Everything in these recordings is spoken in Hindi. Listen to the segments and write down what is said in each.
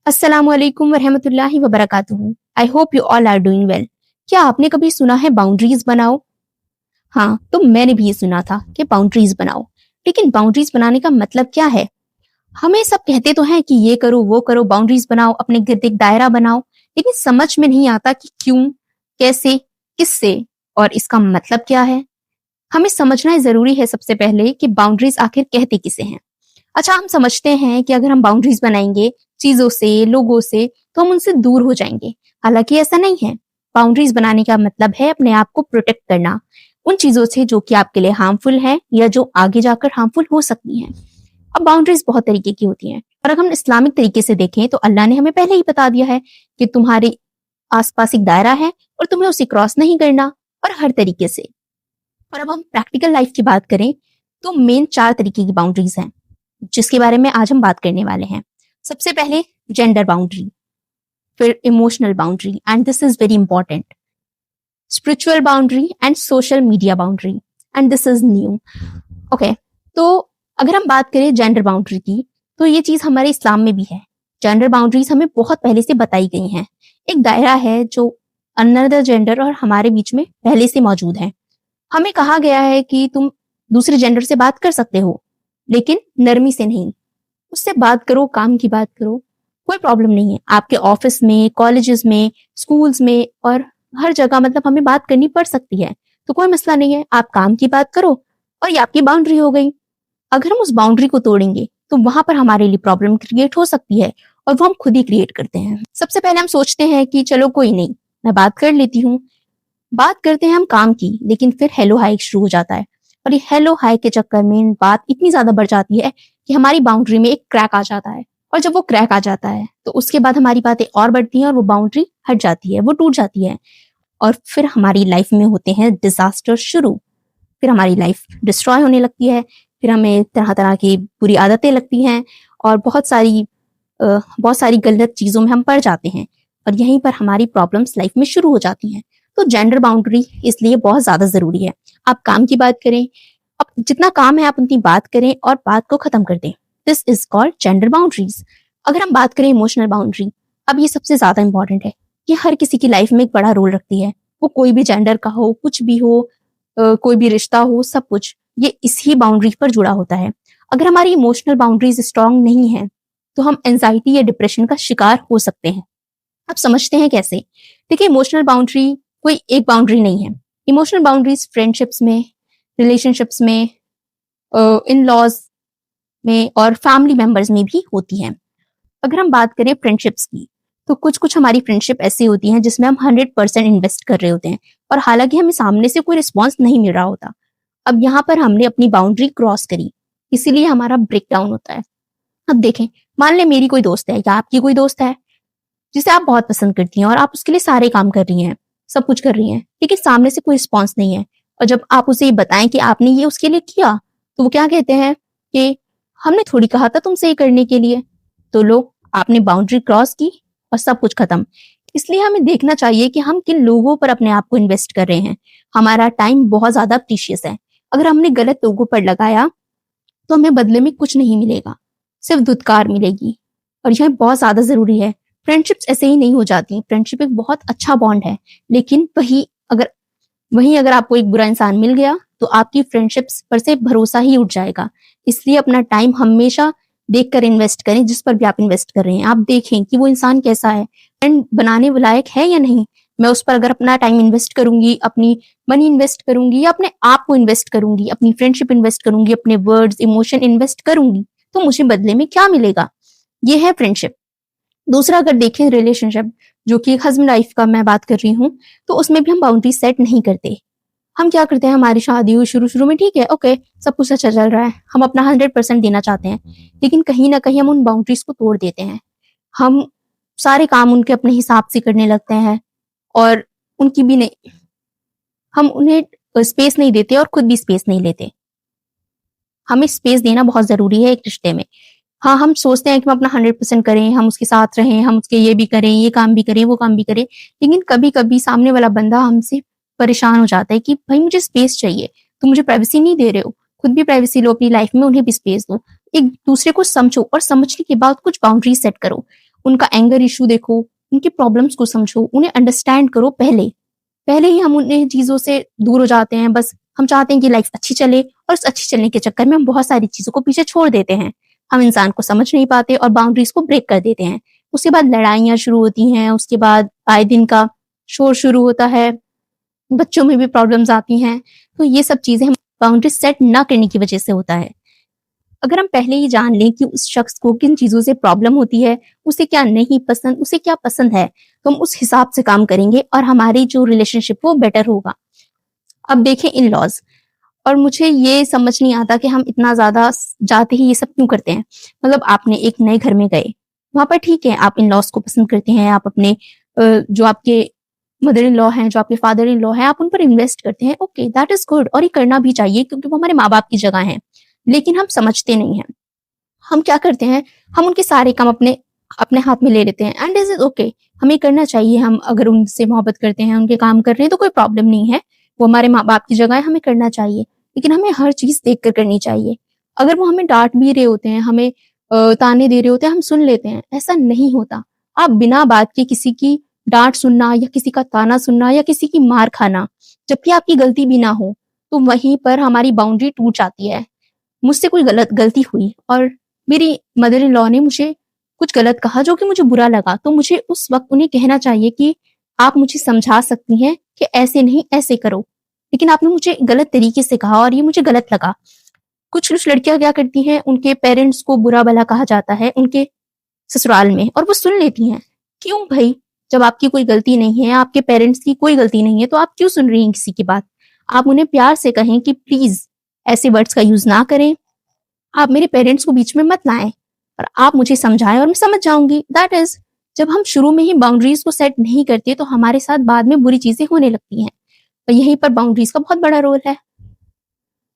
अस्सलाम वालेकुम वरहमतुल्लाहि वबरकातुहू। I hope you all are doing well. क्या आपने कभी सुना है बाउंड्रीज बनाओ? हाँ, तो मैंने भी ये सुना था कि बाउंड्रीज बनाओ। लेकिन बाउंड्रीज बनाने का मतलब क्या है? हमें सब कहते तो हैं कि ये करो वो करो, बाउंड्रीज बनाओ, अपने गिर्द एक दायरा बनाओ, लेकिन समझ में नहीं आता कि क्यों, कैसे, किससे और इसका मतलब क्या है। हमें समझना जरूरी है सबसे पहले कि बाउंड्रीज आखिर कहते किसे हैं। अच्छा, हम समझते हैं कि अगर हम बाउंड्रीज बनाएंगे चीजों से, लोगों से, तो हम उनसे दूर हो जाएंगे। हालांकि ऐसा नहीं है। बाउंड्रीज बनाने का मतलब है अपने आप को प्रोटेक्ट करना उन चीजों से जो कि आपके लिए हार्मफुल है या जो आगे जाकर हार्मफुल हो सकती हैं। अब बाउंड्रीज बहुत तरीके की होती हैं, और अगर हम इस्लामिक तरीके से देखें तो अल्लाह ने हमें पहले ही बता दिया है कि तुम्हारे आसपास एक दायरा है और तुम्हें उसे क्रॉस नहीं करना, और हर तरीके से। और अब हम प्रैक्टिकल लाइफ की बात करें तो मेन 4 तरीके की बाउंड्रीज हैं जिसके बारे में आज हम बात करने वाले हैं। सबसे पहले जेंडर बाउंड्री, फिर emotional boundary and this is very important, spiritual boundary and social media boundary and this is new. Okay, तो अगर हम बात करें जेंडर बाउंड्री की, तो ये चीज हमारे इस्लाम में भी है। जेंडर बाउंड्रीज हमें बहुत पहले से बताई गई हैं। एक दायरा है जो अनदर जेंडर और हमारे बीच में पहले से मौजूद है। हमें कहा गया है कि तुम दूसरे जेंडर से बात कर सकते हो, लेकिन नरमी से नहीं। उससे बात करो, काम की बात करो, कोई प्रॉब्लम नहीं है। आपके ऑफिस में, कॉलेजेस में, स्कूल्स में और हर जगह मतलब हमें बात करनी पड़ सकती है, तो कोई मसला नहीं है। आप काम की बात करो और ये आपकी बाउंड्री हो गई। अगर हम उस बाउंड्री को तोड़ेंगे तो वहां पर हमारे लिए प्रॉब्लम क्रिएट हो सकती है, और वो हम खुद ही क्रिएट करते हैं। सबसे पहले हम सोचते हैं कि चलो कोई नहीं, मैं बात कर लेती हूँ। बात करते हैं हम काम की, लेकिन फिर हेलो हाई शुरू हो जाता है, और ये हेलो हाई के चक्कर में बात इतनी ज्यादा बढ़ जाती है कि हमारी बाउंड्री में एक क्रैक आ जाता है। और जब वो क्रैक आ जाता है तो उसके बाद हमारी बातें और बढ़ती हैं और वो बाउंड्री हट जाती है, वो टूट जाती है। और फिर हमारी लाइफ में होते हैं डिजास्टर शुरू। फिर हमारी लाइफ डिस्ट्रॉय होने लगती है। फिर हमें तरह तरह की बुरी आदतें लगती हैं, और बहुत सारी गलत चीजों में हम पड़ जाते हैं, और यहीं पर हमारी प्रॉब्लम्स लाइफ में शुरू हो जाती हैं। तो जेंडर बाउंड्री इसलिए बहुत ज्यादा जरूरी है। आप काम की बात करें, अब जितना काम है आप उतनी बात करें और बात को खत्म कर दें। This is called gender boundaries. अगर हम बात करें इमोशनल बाउंड्री, अब ये सबसे ज्यादा इंपॉर्टेंट है। ये हर किसी की लाइफ में एक बड़ा रोल रखती है, वो कोई भी जेंडर का हो, कुछ भी हो, कोई भी रिश्ता हो, सब कुछ ये इसी बाउंड्री पर जुड़ा होता है। अगर हमारी इमोशनल बाउंड्रीज स्ट्रांग नहीं है तो हम एंजाइटी या डिप्रेशन का शिकार हो सकते हैं। आप समझते हैं कैसे? देखिए, इमोशनल बाउंड्री कोई एक बाउंड्री नहीं है। इमोशनल बाउंड्रीज फ्रेंडशिप्स में, रिलेशनशिप्स में, इन लॉज में और फैमिली मेंबर्स में भी होती हैं। अगर हम बात करें फ्रेंडशिप्स की, तो कुछ कुछ हमारी फ्रेंडशिप ऐसी होती हैं जिसमें हम 100% इन्वेस्ट कर रहे होते हैं, और हालांकि हमें सामने से कोई रिस्पॉन्स नहीं मिल रहा होता। अब यहाँ पर हमने अपनी बाउंड्री क्रॉस करी, इसीलिए हमारा ब्रेक डाउन होता है। अब देखें, मान लें मेरी कोई दोस्त है या आपकी कोई दोस्त है जिसे आप बहुत पसंद करती हैं, और आप उसके लिए सारे काम कर रही हैं, सब कुछ कर रही हैं, लेकिन सामने से कोई रिस्पॉन्स नहीं है। और जब आप उसे ये बताएं कि आपने ये उसके लिए किया, तो वो क्या कहते हैं कि हमने थोड़ी कहा था तुमसे ये करने के लिए। तो लो, आपने बाउंड्री क्रॉस की और सब कुछ खत्म। इसलिए हमें देखना चाहिए कि हम किन लोगों पर अपने आप को इन्वेस्ट कर रहे हैं। हमारा टाइम बहुत ज्यादा प्रीशियस है। अगर हमने गलत लोगों पर लगाया तो हमें बदले में कुछ नहीं मिलेगा, सिर्फ धुतकार मिलेगी। और यह बहुत ज्यादा जरूरी है। फ्रेंडशिप्स ऐसे ही नहीं हो जाती। फ्रेंडशिप एक बहुत अच्छा बॉन्ड है, लेकिन वहीं अगर आपको एक बुरा इंसान मिल गया तो आपकी फ्रेंडशिप्स पर से भरोसा ही उठ जाएगा। इसलिए अपना टाइम हमेशा देख कर इन्वेस्ट करें। जिस पर भी आप इन्वेस्ट कर रहे हैं, आप देखें कि वो इंसान कैसा है, फ्रेंड बनाने लायक है या नहीं। मैं उस पर अगर अपना टाइम इन्वेस्ट करूंगी, अपनी मनी इन्वेस्ट करूंगी, या अपने आप को इन्वेस्ट करूंगी, अपनी फ्रेंडशिप इन्वेस्ट करूंगी, अपने वर्ड्स, इमोशन इन्वेस्ट करूंगी, तो मुझे बदले में क्या मिलेगा? ये है फ्रेंडशिप। दूसरा, अगर देखें रिलेशनशिप, जो कि हस्बैंड वाइफ का मैं बात कर रही हूँ, तो उसमें भी हम बाउंड्री सेट नहीं करते। हम क्या करते हैं, हमारी शादी हुई शुरू शुरू में, ठीक है, ओके, सब कुछ अच्छा चल रहा है, हम अपना 100% देना चाहते हैं, लेकिन कहीं ना कहीं हम उन बाउंड्रीज को तोड़ देते हैं। हम सारे काम उनके अपने हिसाब से करने लगते हैं, और उनकी भी नहीं, हम उन्हें स्पेस नहीं देते और खुद भी स्पेस नहीं लेते। हमें स्पेस देना बहुत जरूरी है एक रिश्ते में। हाँ, हम सोचते हैं कि हम अपना 100% करें, हम उसके साथ रहें, हम उसके ये भी करें, ये काम भी करें, वो काम भी करें, लेकिन कभी कभी सामने वाला बंदा हमसे परेशान हो जाता है कि भाई मुझे स्पेस चाहिए, तुम मुझे प्राइवेसी नहीं दे रहे हो, खुद भी प्राइवेसी लो अपनी लाइफ में, उन्हें भी स्पेस दो। एक दूसरे को समझो, और समझने के बाद कुछ बाउंड्री सेट करो। उनका एंगर इशू देखो, उनकी प्रॉब्लम्स को समझो, उन्हें अंडरस्टैंड करो पहले। पहले ही हम उन्हें चीज़ों से दूर हो जाते हैं। बस हम चाहते हैं कि लाइफ अच्छी चले और उस अच्छी चलने के चक्कर में हम बहुत सारी चीज़ों को पीछे छोड़ देते हैं। हम इंसान को समझ नहीं पाते और बाउंड्रीज को ब्रेक कर देते हैं। उसके बाद लड़ाइयाँ शुरू होती हैं, उसके बाद आए दिन का शोर शुरू होता है, बच्चों में भी प्रॉब्लम्स आती हैं। तो ये सब चीज़ें हम बाउंड्री सेट ना करने की वजह से होता है। अगर हम पहले ही जान लें कि उस शख्स को किन चीज़ों से प्रॉब्लम होती है, उसे क्या नहीं पसंद, उसे क्या पसंद है, तो हम उस हिसाब से काम करेंगे और हमारी जो रिलेशनशिप वो बेटर होगा। अब देखें इन लॉज, और मुझे ये समझ नहीं आता कि हम इतना ज़्यादा जाते ही ये सब क्यों करते हैं। मतलब आपने एक नए घर में गए, वहाँ पर ठीक है आप इन लॉज को पसंद करते हैं, आप अपने जो आपके मदर इन लॉ हैं, जो आपके फादर इन लॉ हैं, आप उन पर इन्वेस्ट करते हैं। ओके, दैट इज गुड, और ये करना भी चाहिए क्योंकि वो हमारे माँ बाप की जगह हैं। लेकिन हम समझते नहीं हैं। हम क्या करते हैं, हम उनके सारे काम अपने अपने हाथ में ले लेते हैं एंड दिस इज ओके। हमें करना चाहिए, हम अगर उनसे मोहब्बत करते हैं, उनके काम कर रहे हैं तो कोई प्रॉब्लम नहीं है, वो हमारे माँ बाप की जगह है, हमें करना चाहिए। लेकिन हमें हर चीज देख कर करनी चाहिए। अगर वो हमें डांट भी रहे होते हैं, हमें ताने दे रहे होते हैं, हम सुन लेते हैं, ऐसा नहीं होता। आप बिना बात के किसी की डांट सुनना या किसी का ताना सुनना या किसी की मार खाना, जबकि आपकी गलती भी ना हो, तो वहीं पर हमारी बाउंड्री टूट जाती है। मुझसे कोई गलती हुई और मेरी मदर इन लॉ ने मुझे कुछ गलत कहा जो कि मुझे बुरा लगा, तो मुझे उस वक्त उन्हें कहना चाहिए कि आप मुझे समझा सकती हैं कि ऐसे नहीं ऐसे करो, लेकिन आपने मुझे गलत तरीके से कहा और ये मुझे गलत लगा। कुछ कुछ लड़कियां क्या करती हैं, उनके पेरेंट्स को बुरा भला कहा जाता है उनके ससुराल में और वो सुन लेती हैं। क्यों भाई, जब आपकी कोई गलती नहीं है, आपके पेरेंट्स की कोई गलती नहीं है, तो आप क्यों सुन रही हैं किसी की बात। आप उन्हें प्यार से कहें कि प्लीज ऐसे वर्ड्स का यूज ना करें, आप मेरे पेरेंट्स को बीच में मत लाएं और आप मुझे समझाएं और मैं समझ जाऊंगी। दैट इज, जब हम शुरू में ही बाउंड्रीज को सेट नहीं करते तो हमारे साथ बाद में बुरी चीजें होने लगती हैं, और यहीं पर बाउंड्रीज का बहुत बड़ा रोल है।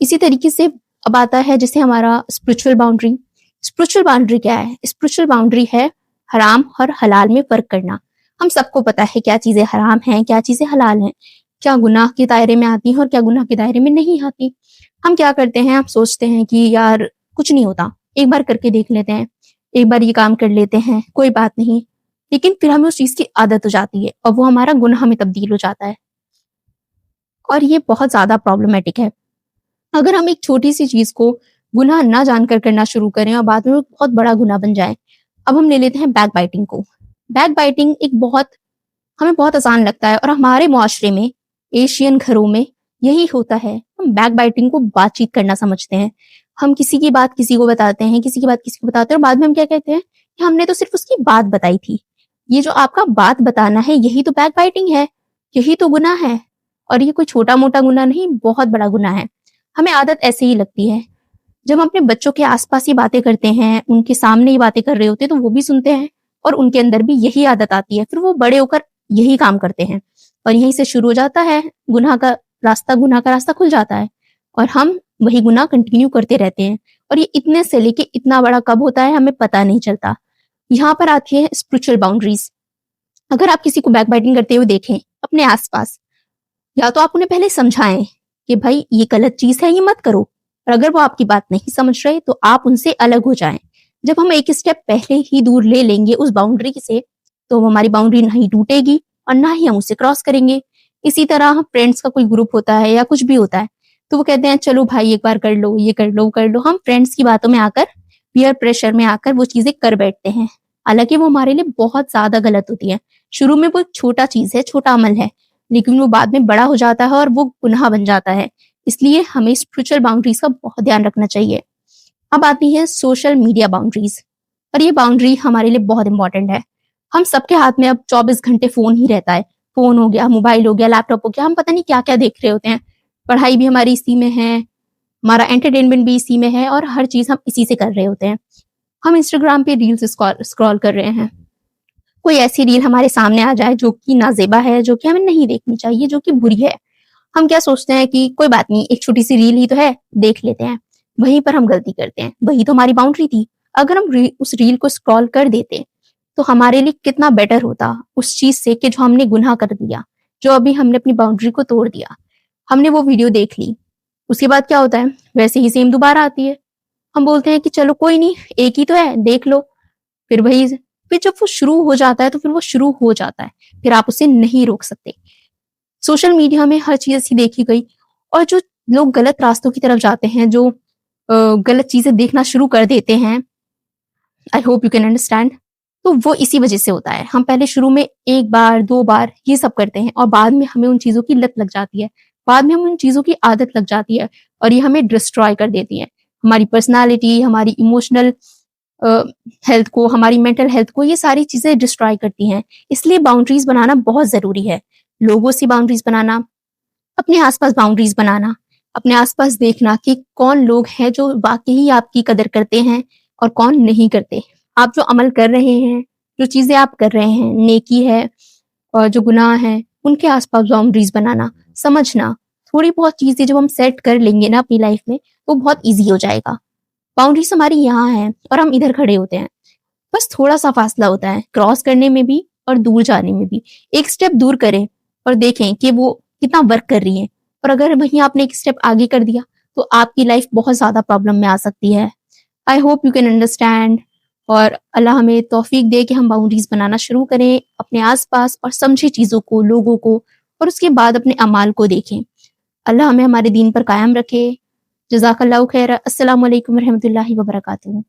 इसी तरीके से अब आता है जैसे हमारा स्पिरिचुअल बाउंड्री। स्पिरिचुअल बाउंड्री क्या है? स्पिरिचुअल बाउंड्री है हराम और हलाल में फर्क करना। हम सबको पता है क्या चीजें हराम हैं, क्या चीजें हलाल हैं, क्या गुनाह के दायरे में आती हैं और क्या गुनाह के दायरे में नहीं आती। हम क्या करते हैं, हम सोचते हैं कि यार कुछ नहीं होता, एक बार करके देख लेते हैं, एक बार ये काम कर लेते हैं, कोई बात नहीं। लेकिन फिर हमें उस चीज की आदत हो जाती है और वो हमारा गुनाह में तब्दील हो जाता है, और ये बहुत ज्यादा प्रॉब्लमेटिक है। अगर हम एक छोटी सी चीज को गुनाह ना जानकर करना शुरू करें और बाद में वो बहुत बड़ा गुनाह बन जाए। अब हम ले लेते हैं बैक बाइटिंग को। बैक बाइटिंग एक बहुत, हमें बहुत आसान लगता है और हमारे मुआशरे में, एशियन घरों में यही होता है। हम बैक बाइटिंग को बातचीत करना समझते हैं। हम किसी की बात किसी को बताते हैं, किसी की बात किसी को बताते हैं, और बाद में हम क्या कहते हैं कि हमने तो सिर्फ उसकी बात बताई थी। ये जो आपका बात बताना है यही तो बैक बाइटिंग है, यही तो गुनाह है। और ये कोई छोटा मोटा गुनाह नहीं, बहुत बड़ा गुनाह है। हमें आदत ऐसे ही लगती है, जब हम अपने बच्चों के आसपास ही बातें करते हैं, उनके सामने ही बातें कर रहे होते हैं, तो वो भी सुनते हैं और उनके अंदर भी यही आदत आती है। फिर वो बड़े होकर यही काम करते हैं और यहीं से शुरू हो जाता है गुनाह का रास्ता। गुनाह का रास्ता खुल जाता है और हम वही गुनाह कंटिन्यू करते रहते हैं, और ये इतने से लेके इतना बड़ा कब होता है हमें पता नहीं चलता। यहाँ पर आती है स्पिरिचुअल बाउंड्रीज। अगर आप किसी को बैकबाइटिंग करते हुए देखें अपने आसपास, या तो आप उन्हें पहले समझाएं कि भाई ये गलत चीज है, ये मत करो, और अगर वो आपकी बात नहीं समझ रहे तो आप उनसे अलग हो जाएं। जब हम एक स्टेप पहले ही दूर ले लेंगे उस बाउंड्री से, तो वो हमारी बाउंड्री नहीं टूटेगी और ना ही हम उसे क्रॉस करेंगे। इसी तरह फ्रेंड्स का कोई ग्रुप होता है या कुछ भी होता है, तो वो कहते हैं चलो भाई एक बार कर लो, ये कर लो, कर लो। हम फ्रेंड्स की बातों में आकर, पीयर प्रेशर में आकर वो चीजें कर बैठते हैं, हालांकि वो हमारे लिए बहुत ज्यादा गलत होती है। शुरू में वो एक छोटा चीज है, छोटा अमल है, लेकिन वो बाद में बड़ा हो जाता है और वो गुनाह बन जाता है। इसलिए हमें स्पिरिचुअल बाउंड्रीज का बहुत ध्यान रखना चाहिए। अब आती है सोशल मीडिया बाउंड्रीज, और ये बाउंड्री हमारे लिए बहुत इंपॉर्टेंट है। हम सबके हाथ में अब 24 घंटे फोन ही रहता है। फोन हो गया, मोबाइल हो गया, लैपटॉप हो गया, हम पता नहीं क्या क्या देख रहे होते हैं। पढ़ाई भी हमारी इसी में है, हमारा एंटरटेनमेंट भी इसी में है, और हर चीज हम इसी से कर रहे होते हैं। हम इंस्टाग्राम पे रील्स स्क्रॉल कर रहे हैं, कोई ऐसी रील हमारे सामने आ जाए जो कि नाजेबा है, जो कि हमें नहीं देखनी चाहिए, जो कि बुरी है, हम क्या सोचते हैं कि कोई बात नहीं, एक छोटी सी रील ही तो है, देख लेते हैं। वहीं पर हम गलती करते हैं, वही तो हमारी बाउंड्री थी। अगर हम उस रील को स्क्रॉल कर देते तो हमारे लिए कितना बेटर होता उस चीज से कि जो हमने गुनाह कर दिया, जो अभी हमने अपनी बाउंड्री को तोड़ दिया। हमने वो वीडियो देख ली, उसके बाद क्या होता है, वैसे ही सेम दोबारा आती है। हम बोलते हैं कि चलो कोई नहीं, एक ही तो है, देख लो। फिर फिर जब वो शुरू हो जाता है तो फिर वो शुरू हो जाता है, फिर आप उसे नहीं रोक सकते। सोशल मीडिया में हर चीज ऐसी देखी गई, और जो लोग गलत रास्तों की तरफ जाते हैं, जो गलत चीजें देखना शुरू कर देते हैं, आई होप यू कैन अंडरस्टैंड, तो वो इसी वजह से होता है। हम पहले शुरू में एक बार दो बार ये सब करते हैं और बाद में हमें उन चीजों की लत लग जाती है, बाद में हमें उन चीजों की आदत लग जाती है और ये हमें डिस्ट्रॉय कर देती है, हमारी पर्सनालिटी, हमारी इमोशनल हेल्थ को, हमारी मेंटल हेल्थ को, ये सारी चीजें डिस्ट्रॉय करती हैं। इसलिए बाउंड्रीज बनाना बहुत जरूरी है। लोगों से बाउंड्रीज बनाना, अपने आसपास बाउंड्रीज बनाना, अपने आसपास देखना कि कौन लोग हैं जो वाकई ही आपकी कदर करते हैं और कौन नहीं करते। आप जो अमल कर रहे हैं, जो चीजें आप कर रहे हैं, नेकी है और जो गुनाह है, उनके आसपास बाउंड्रीज बनाना, समझना। थोड़ी बहुत चीजें जब हम सेट कर लेंगे ना अपनी लाइफ में, तो बहुत ईजी हो जाएगा। बाउंड्रीज हमारी यहाँ है और हम इधर खड़े होते हैं, बस थोड़ा सा फासला होता है क्रॉस करने में भी और दूर जाने में भी। एक स्टेप दूर करें और देखें कि वो कितना वर्क कर रही है, और अगर वहीं आपने एक स्टेप आगे कर दिया तो आपकी लाइफ बहुत ज्यादा प्रॉब्लम में आ सकती है। आई होप यू कैन अंडरस्टैंड, और अल्लाह हमें तौफीक दे कि हम बाउंड्रीज बनाना शुरू करें अपने आसपास, और समझे चीजों को, लोगों को, और उसके बाद अपने अमाल को देखें। अल्लाह हमें हमारे दीन पर कायम रखे। जज़ाकल्लाहु खैर। अस्सलामु अलैकुम रहमतुल्लाहि व बरकातुहू।